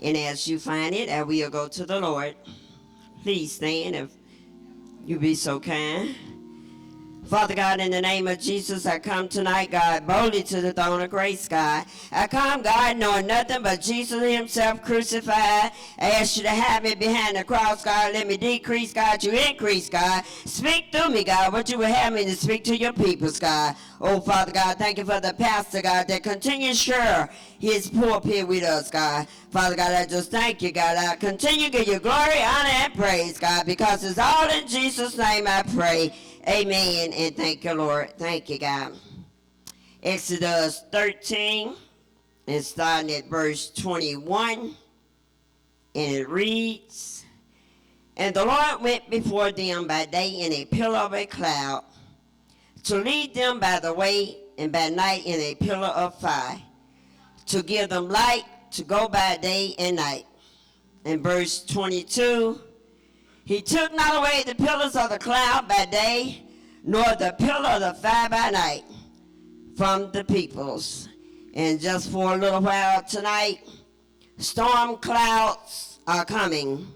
And as you find it, I will go to the Lord. Please stand if you be so kind. Father God, in the name of Jesus, I come tonight, God, boldly to the throne of grace, God. I come, God, knowing nothing but Jesus himself crucified. I ask you to have me behind the cross, God. Let me decrease, God. You increase, God. Speak through me, God, what you would have me to speak to your peoples, God. Oh, Father God, thank you for the pastor, God, that continues to share his pulpit with us, God. Father God, I just thank you, God. I continue to give you glory, honor, and praise, God, because it's all in Jesus' name I pray. Amen, and thank you, Lord. Thank you, God. Exodus 13, and starting at verse 21, and it reads, And the Lord went before them by day in a pillar of a cloud, to lead them by the way, and by night in a pillar of fire, to give them light to go by day and night. In verse 22, He took not away the pillars of the cloud by day, nor the pillar of the fire by night from the peoples. And just for a little while tonight, storm clouds are coming.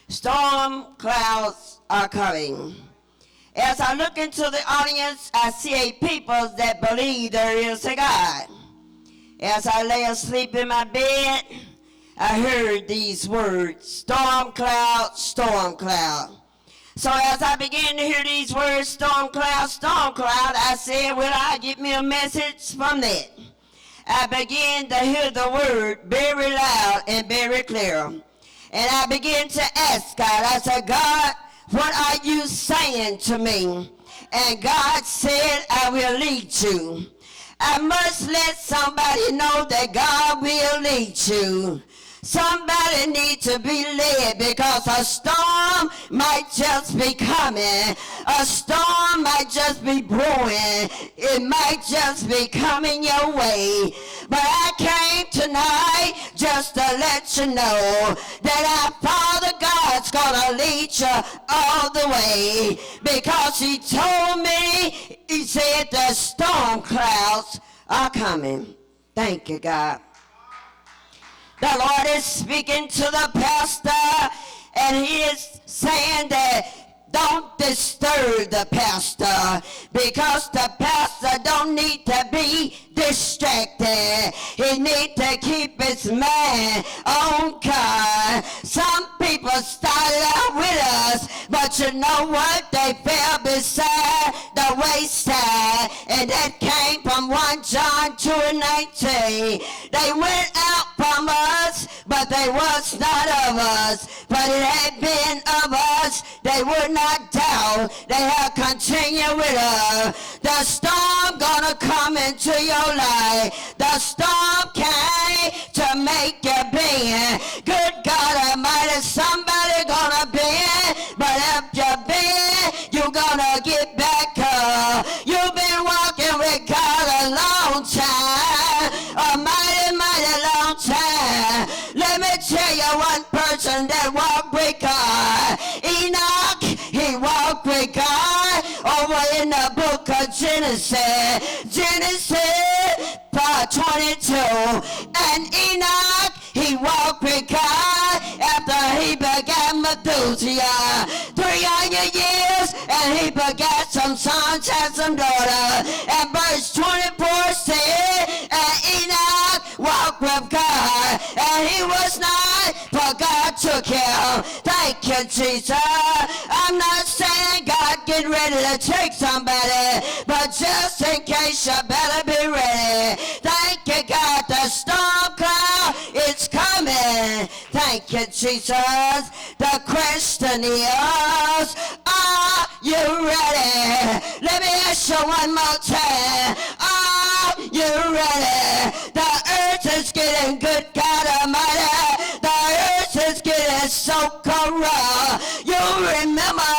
Storm clouds are coming. As I look into the audience, I see a people that believe there is a God. As I lay asleep in my bed, I heard these words, storm cloud, storm cloud. So as I began to hear these words, storm cloud, I said, will I get me a message from that? I began to hear the word very loud and very clear. And I began to ask God, I said, God, what are you saying to me? And God said, I will lead you. I must let somebody know that God will lead you. Somebody needs to be led, because a storm might just be coming. A storm might just be brewing. It might just be coming your way. But I came tonight just to let you know that our Father God's going to lead you all the way. Because he told me, he said the storm clouds are coming. Thank you, God. The Lord is speaking to the pastor, and he is saying that don't disturb the pastor, because the pastor don't need to be distracted. He need to keep his mind on God. Some people started out with us, but you know what? They fell beside the wayside, and that came from 1 John 2:19. They went out from us, but they was not of us. But it had been of us, they would not doubt. They have continued with us. The storm gonna come into your life. The storm came to make you bend. Good God Almighty, somebody gonna bend, but if you bend, you gonna get back up. You've been walking with God a long time, a mighty, mighty long time. Let me tell you one person that walked with God. Enoch, he walked with God over in the book of Genesis. Genesis 22. And Enoch, he walked with God after he begat Methuselah. 300 years, and he begat some sons and some daughters. And verse 24 said, and Enoch walked with God, and he was not, for God took him. Thank you, Jesus. I'm not saying God getting ready to take somebody, but just in case, you better be ready. Thank you, God. The storm cloud is coming. Thank you, Jesus. The question is, are you ready? Let me ask you one more time. Are you ready? The earth is getting, good God Almighty, the earth is getting so corrupt. You remember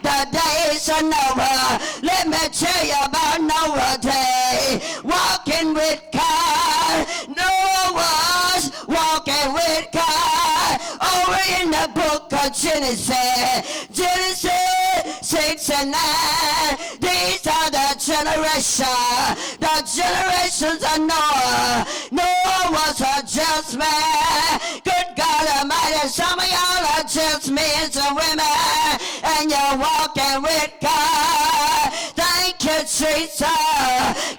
the days of Noah. Let me tell you about Noah day. Walking with God. Noah was walking with God over in the book of Genesis. Genesis 6 and 9. These are the generations of Noah. Noah was a just man. Good Almighty, some of y'all are just men and women, and you're walking with God. Thank you, Jesus.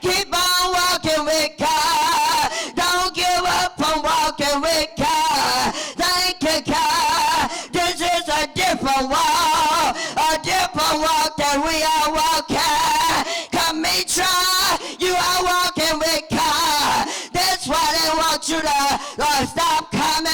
Keep on walking with God. Don't give up on walking with God. Thank you, God. This is a different walk that we are walking. Come me try, you are walking with God. That's why they want you to stop coming.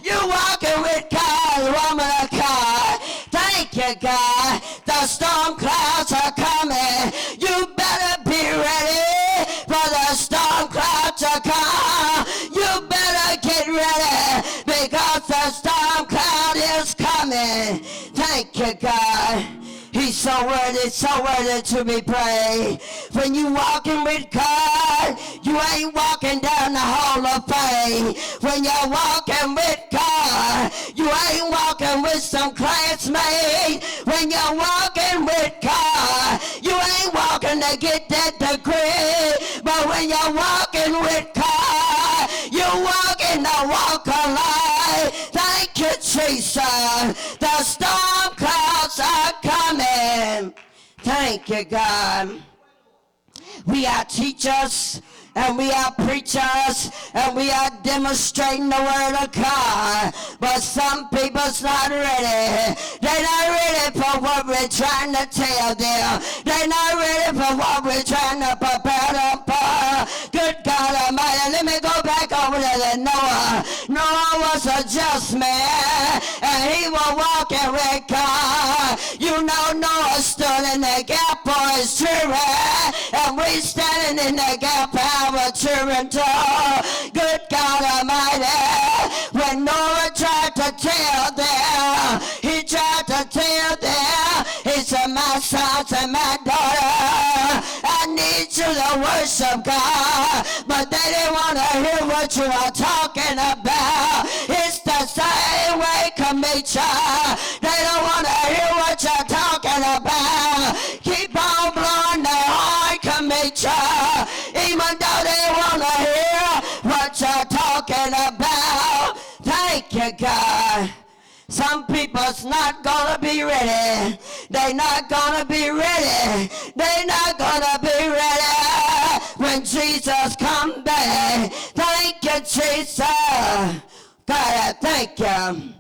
You walking with God, woman of God. Thank you, God. The storm clouds are coming. You better be ready for the storm clouds to come. You better get ready because the storm cloud is coming. Thank you, God. He's so worthy to be praised. When you walking with God, you ain't walking down the hall of fame. When you're walking with God, you ain't walking with some classmates. When you're walking with God, you ain't walking to get that degree. But when you're walking with God, you're walking to walk of life. Thank you, Jesus. The storm clouds are coming. Thank you, God. We are teachers, and we are preachers, and we are demonstrating the word of God. But some people's not ready. They're not ready for what we're trying to tell them. They're not ready for what we're trying to prepare them for. Good God Almighty, let me go back over to Noah. Noah was a just man, and he was walking with God. You know, Noah stood in the gap for his children, and we standing in the gap for our children too. Good God Almighty, when Noah tried to tell them, he said, my sons and my daughter, I need you to worship God. But they didn't want to hear what you are talking about. It's the same way, Kamisha. They don't want to hear what you're talking about. Keep on blowing their horn, Kamisha, even though they want to hear what you're talking about. Thank you, God. Some people's not gonna be ready. They're not gonna be ready. They're not gonna be ready when Jesus comes back. Thank you, Jesus. God, I thank you.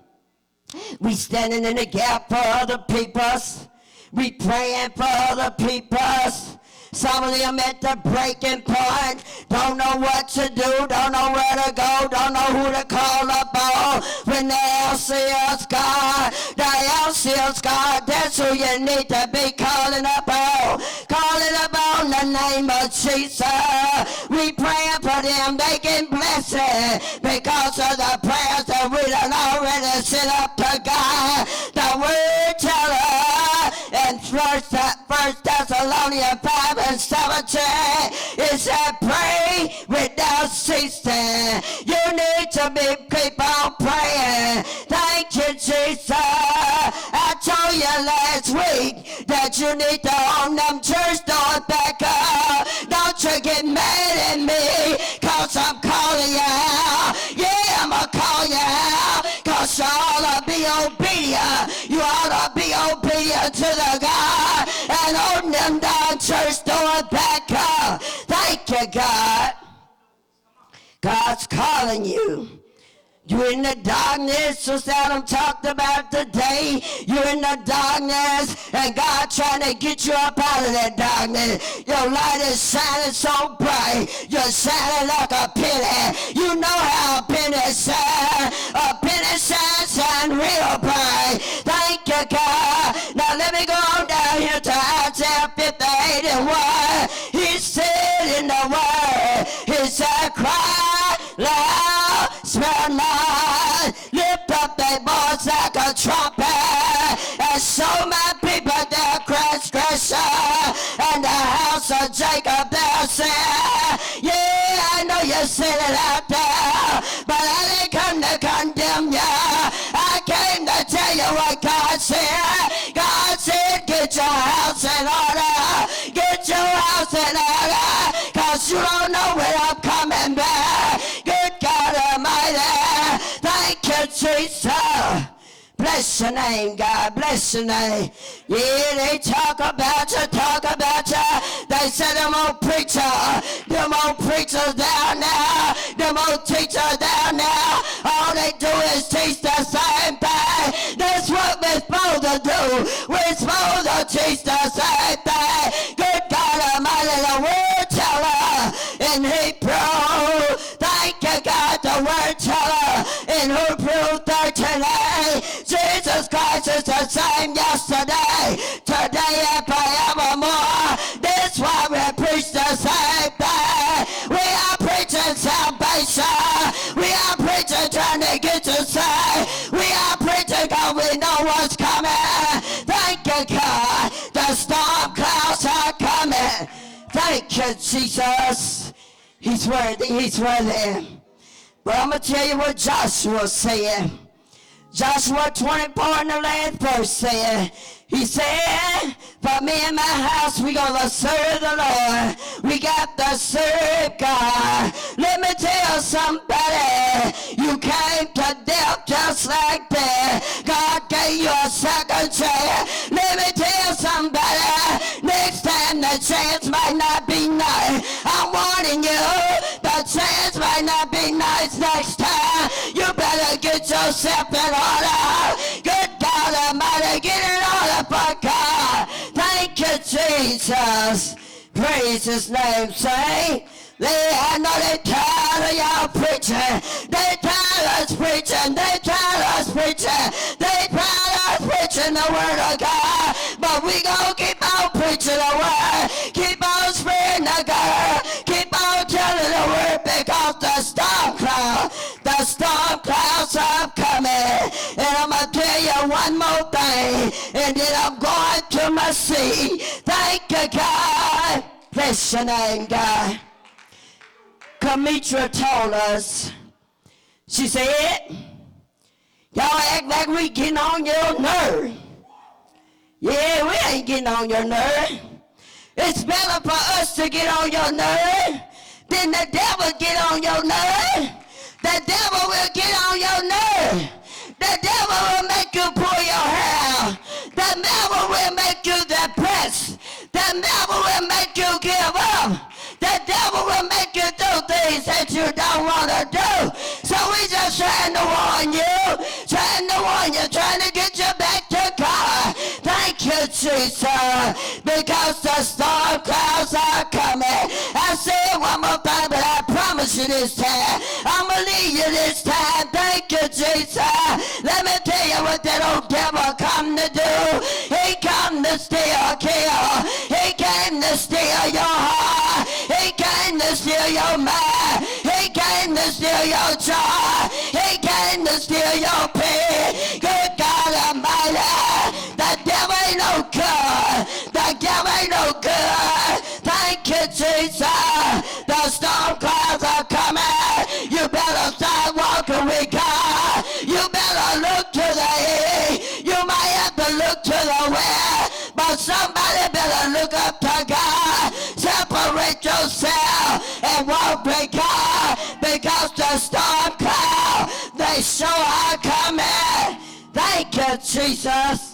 We standing in the gap for other peoples. We praying for other peoples. Some of them at the breaking point, don't know what to do, don't know where to go, don't know who to call upon. When the LCS God, that's who you need to be calling upon. Calling upon the name of Jesus. We praying for them, they can bless it because of the prayers that we done already sent up to God. The word tells us in 1 Thessalonians 5 and 17, it said, pray without ceasing. You need to keep on praying. Thank you, Jesus. I told you last week that you need to own them church doors back up. Don't you get mad at me, cause I'm calling you out. Yeah, I'm gonna call you out, cause you ought to be obedient. You ought to be obedient to the God and own them down church doors back up. Thank you, God. God's calling you. You're in the darkness, just Adam talked about today. You're in the darkness, and God trying to get you up out of that darkness. Your light is shining so bright. You're shining like a penny. You know how a penny shines. A penny shine real bright. Thank you, God. Now let me go on down here to Isaiah 58 and 1. He said in the word, he said, cry loud, spare not, lift up their voice like a trumpet, and show my people their transgression, and the house of Jacob their sin. Yeah, I know you said it out there, but I didn't come to condemn you. I came to tell you what God said. God said, get your house in order. Get your house in order, cause you don't know when I'm coming back. Good God Almighty. Thank you, Jesus. Bless your name, God. Bless your name. Yeah, they talk about you, talk about you. They say them old preachers down there, them old teachers down there. All they do is teach the same thing. That's what we're supposed to do. We're supposed to teach the same thing. Good God Almighty, the word teller in Hebrew. Thank you, God, the word teller in Hebrew 13. Jesus Christ is the same yesterday, today, and forevermore. That's why we preach the same thing. We are preaching salvation. We are preaching trying to get you saved. We are preaching because we know what's coming. Thank you, God. The storm clouds are coming. Thank you, Jesus. He's worthy. He's worthy. But I'm going to tell you what Joshua said. Joshua 24 in the last verse said, he said, for me and my house, we gonna serve the Lord. We got to serve God. Let me tell somebody, you came to death just like that. God gave you a second chance. Let me tell somebody, next time the chance might not be nice. I'm warning you, the chance might not be nice next time. You better get yourself in order. Good God Almighty, get in order for God. Thank you, Jesus. Praise his name, say. I know they tired of y'all preaching. They tired of us preaching. They tired of us preaching. They tired of us preaching the word of God. But we gonna keep on preaching the word. Keep on spreading the God. Keep on telling the word because the storm clouds are coming. And I'm gonna tell you one more thing. And then I'm going to my seat. Thank you, God. Bless your name, God. Kamitra told us, she said, y'all act like we getting on your nerve. Yeah, we ain't getting on your nerve. It's better for us to get on your nerve than the devil get on your nerve. The devil will get on your nerve. The devil will make you pull your hair out. The devil will make you depressed. The devil will make you give up. The devil will make you do things that you don't want to do. So we just trying to warn you, trying to get you back to God. Thank you, Jesus, because the storm clouds are coming. I say one more time, but I promise you this time, I'm going to leave you this time. Thank you, Jesus. Let me tell you what that old devil come to do. He come to steal, kill. He came to steal your heart. He came to steal your mind. He came to steal your joy. He came to steal your peace. Good God Almighty, the devil ain't no good. The devil ain't no good. Thank you, Jesus. The storm clouds are coming. You better start walking with God. You better look to the east. You might have to look to the west, but somebody better look up to God. Separate yourself and walk with God, because the storm cloud, they sure are coming. Thank you, Jesus.